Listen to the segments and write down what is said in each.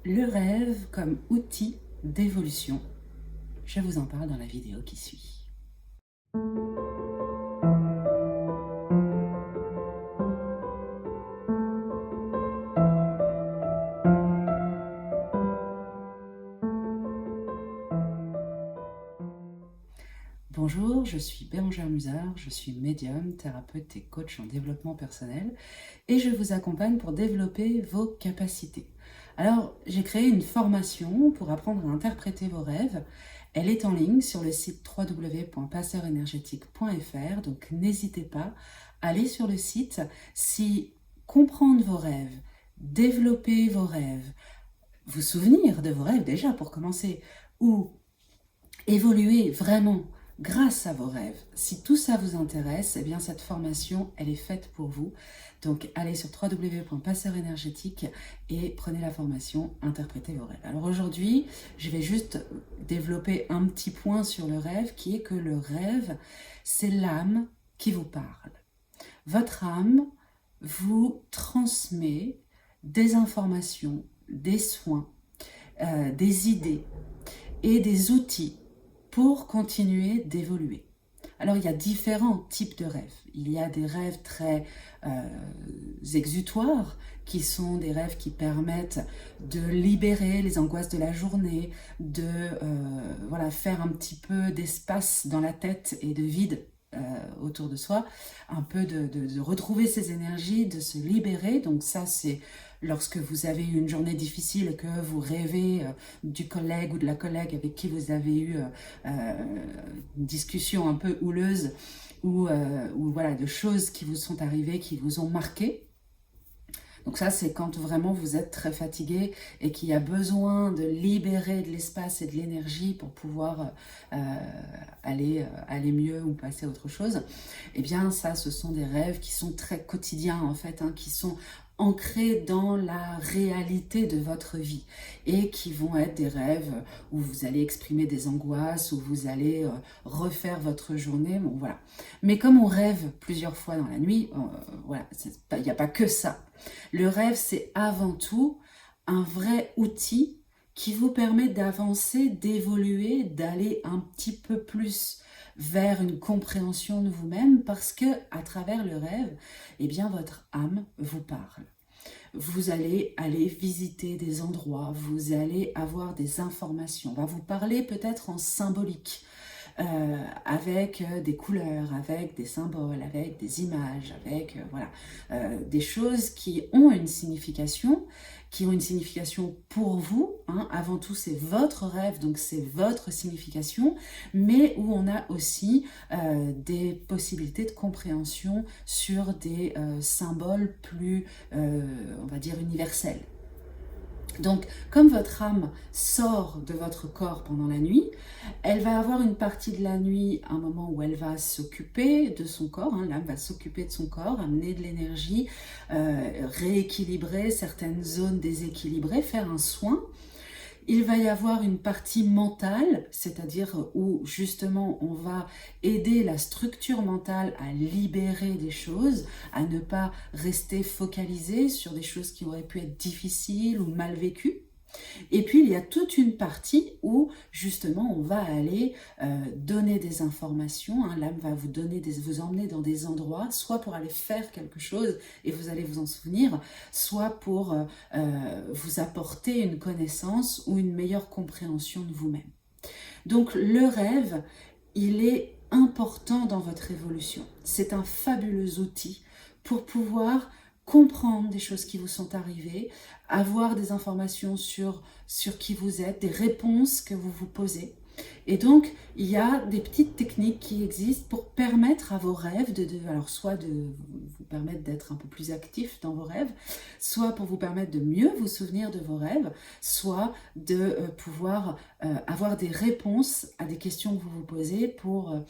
Le rêve comme outil d'évolution. Je vous en parle dans la vidéo qui suit. Bonjour, je suis Bérangère Musard, je suis médium, thérapeute et coach en développement personnel et je vous accompagne pour développer vos capacités. Alors, j'ai créé une formation pour apprendre à interpréter vos rêves. Elle est en ligne sur le site www.passeursénergétique.fr, donc n'hésitez pas à aller sur le site. Si comprendre vos rêves, développer vos rêves, vous souvenir de vos rêves déjà pour commencer, ou évoluer vraiment grâce à vos rêves. Si tout ça vous intéresse, eh bien cette formation, elle est faite pour vous. Donc allez sur www.passeursénergétique et prenez la formation Interprétez vos rêves. Alors aujourd'hui, je vais juste développer un petit point sur le rêve qui est que le rêve, c'est l'âme qui vous parle. Votre âme vous transmet des informations, des soins, des idées et des outils pour continuer d'évoluer. Alors, il y a différents types de rêves. Il y a des rêves très exutoires, qui sont des rêves qui permettent de libérer les angoisses de la journée, de faire un petit peu d'espace dans la tête et de vide autour de soi, un peu de retrouver ses énergies, de se libérer. Donc ça, c'est lorsque vous avez eu une journée difficile et que vous rêvez du collègue ou de la collègue avec qui vous avez eu une discussion un peu houleuse ou voilà, de choses qui vous sont arrivées, qui vous ont marqué. Donc ça, c'est quand vraiment vous êtes très fatigué et qu'il y a besoin de libérer de l'espace et de l'énergie pour pouvoir aller mieux ou passer à autre chose. Eh bien, ça, ce sont des rêves qui sont très quotidiens, en fait, qui sont ancrés dans la réalité de votre vie et qui vont être des rêves où vous allez exprimer des angoisses, où vous allez refaire votre journée, bon voilà. Mais comme on rêve plusieurs fois dans la nuit, voilà, il n'y a pas que ça. Le rêve, c'est avant tout un vrai outil qui vous permet d'avancer, d'évoluer, d'aller un petit peu plus vers une compréhension de vous-même parce que à travers le rêve, eh bien votre âme vous parle. Vous allez aller visiter des endroits, vous allez avoir des informations, on va vous parler peut-être en symbolique. Avec des couleurs, avec des symboles, avec des images, avec des choses qui ont une signification pour vous. Avant tout, c'est votre rêve, donc c'est votre signification, mais où on a aussi des possibilités de compréhension sur des symboles plus, on va dire, universels. Donc, comme votre âme sort de votre corps pendant la nuit, elle va avoir une partie de la nuit, un moment où elle va s'occuper de son corps, l'âme va s'occuper de son corps, amener de l'énergie, rééquilibrer certaines zones déséquilibrées, faire un soin. Il va y avoir une partie mentale, c'est-à-dire où justement on va aider la structure mentale à libérer des choses, à ne pas rester focalisé sur des choses qui auraient pu être difficiles ou mal vécues. Et puis il y a toute une partie où justement on va aller donner des informations, l'âme va vous emmener dans des endroits, soit pour aller faire quelque chose et vous allez vous en souvenir, soit pour vous apporter une connaissance ou une meilleure compréhension de vous-même. Donc le rêve, il est important dans votre évolution. C'est un fabuleux outil pour pouvoir comprendre des choses qui vous sont arrivées, avoir des informations sur qui vous êtes, des réponses que vous vous posez. Et donc, il y a des petites techniques qui existent pour permettre à vos rêves, alors soit de vous permettre d'être un peu plus actif dans vos rêves, soit pour vous permettre de mieux vous souvenir de vos rêves, soit de pouvoir avoir des réponses à des questions que vous vous posez pour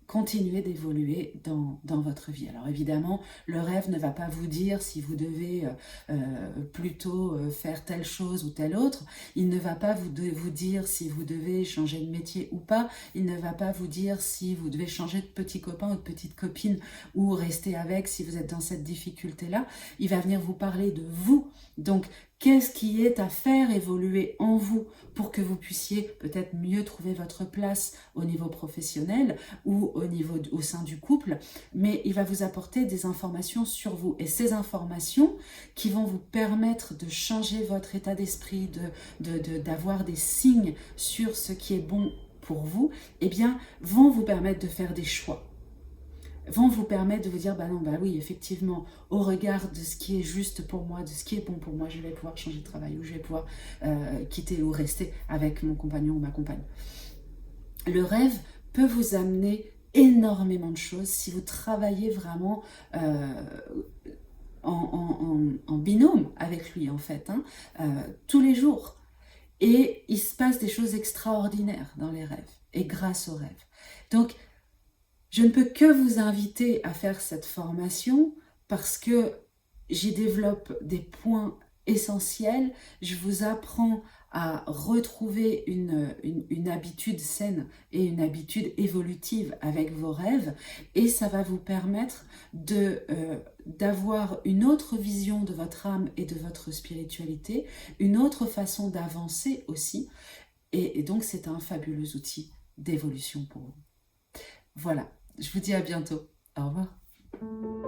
continuer d'évoluer dans votre vie. Alors évidemment, le rêve ne va pas vous dire si vous devez plutôt faire telle chose ou telle autre. Il ne va pas vous dire si vous devez changer de métier ou pas. Il ne va pas vous dire si vous devez changer de petit copain ou de petite copine ou rester avec si vous êtes dans cette difficulté-là. Il va venir vous parler de vous. Donc, Qu'est-ce qui est à faire évoluer en vous pour que vous puissiez peut-être mieux trouver votre place au niveau professionnel ou au sein du couple, mais il va vous apporter des informations sur vous. Et ces informations qui vont vous permettre de changer votre état d'esprit, d'avoir des signes sur ce qui est bon pour vous, eh bien, vont vous permettre de faire des choix, vont vous permettre de vous dire, bah non, bah oui, effectivement, au regard de ce qui est juste pour moi, de ce qui est bon pour moi, je vais pouvoir changer de travail, ou je vais pouvoir quitter ou rester avec mon compagnon ou ma compagne. Le rêve peut vous amener énormément de choses si vous travaillez vraiment en binôme avec lui, en fait, hein, tous les jours. Et il se passe des choses extraordinaires dans les rêves, et grâce aux rêves. Donc, je ne peux que vous inviter à faire cette formation parce que j'y développe des points essentiels. Je vous apprends à retrouver une habitude saine et une habitude évolutive avec vos rêves. Et ça va vous permettre d'avoir une autre vision de votre âme et de votre spiritualité, une autre façon d'avancer aussi. Et donc, c'est un fabuleux outil d'évolution pour vous. Voilà. Je vous dis à bientôt. Au revoir.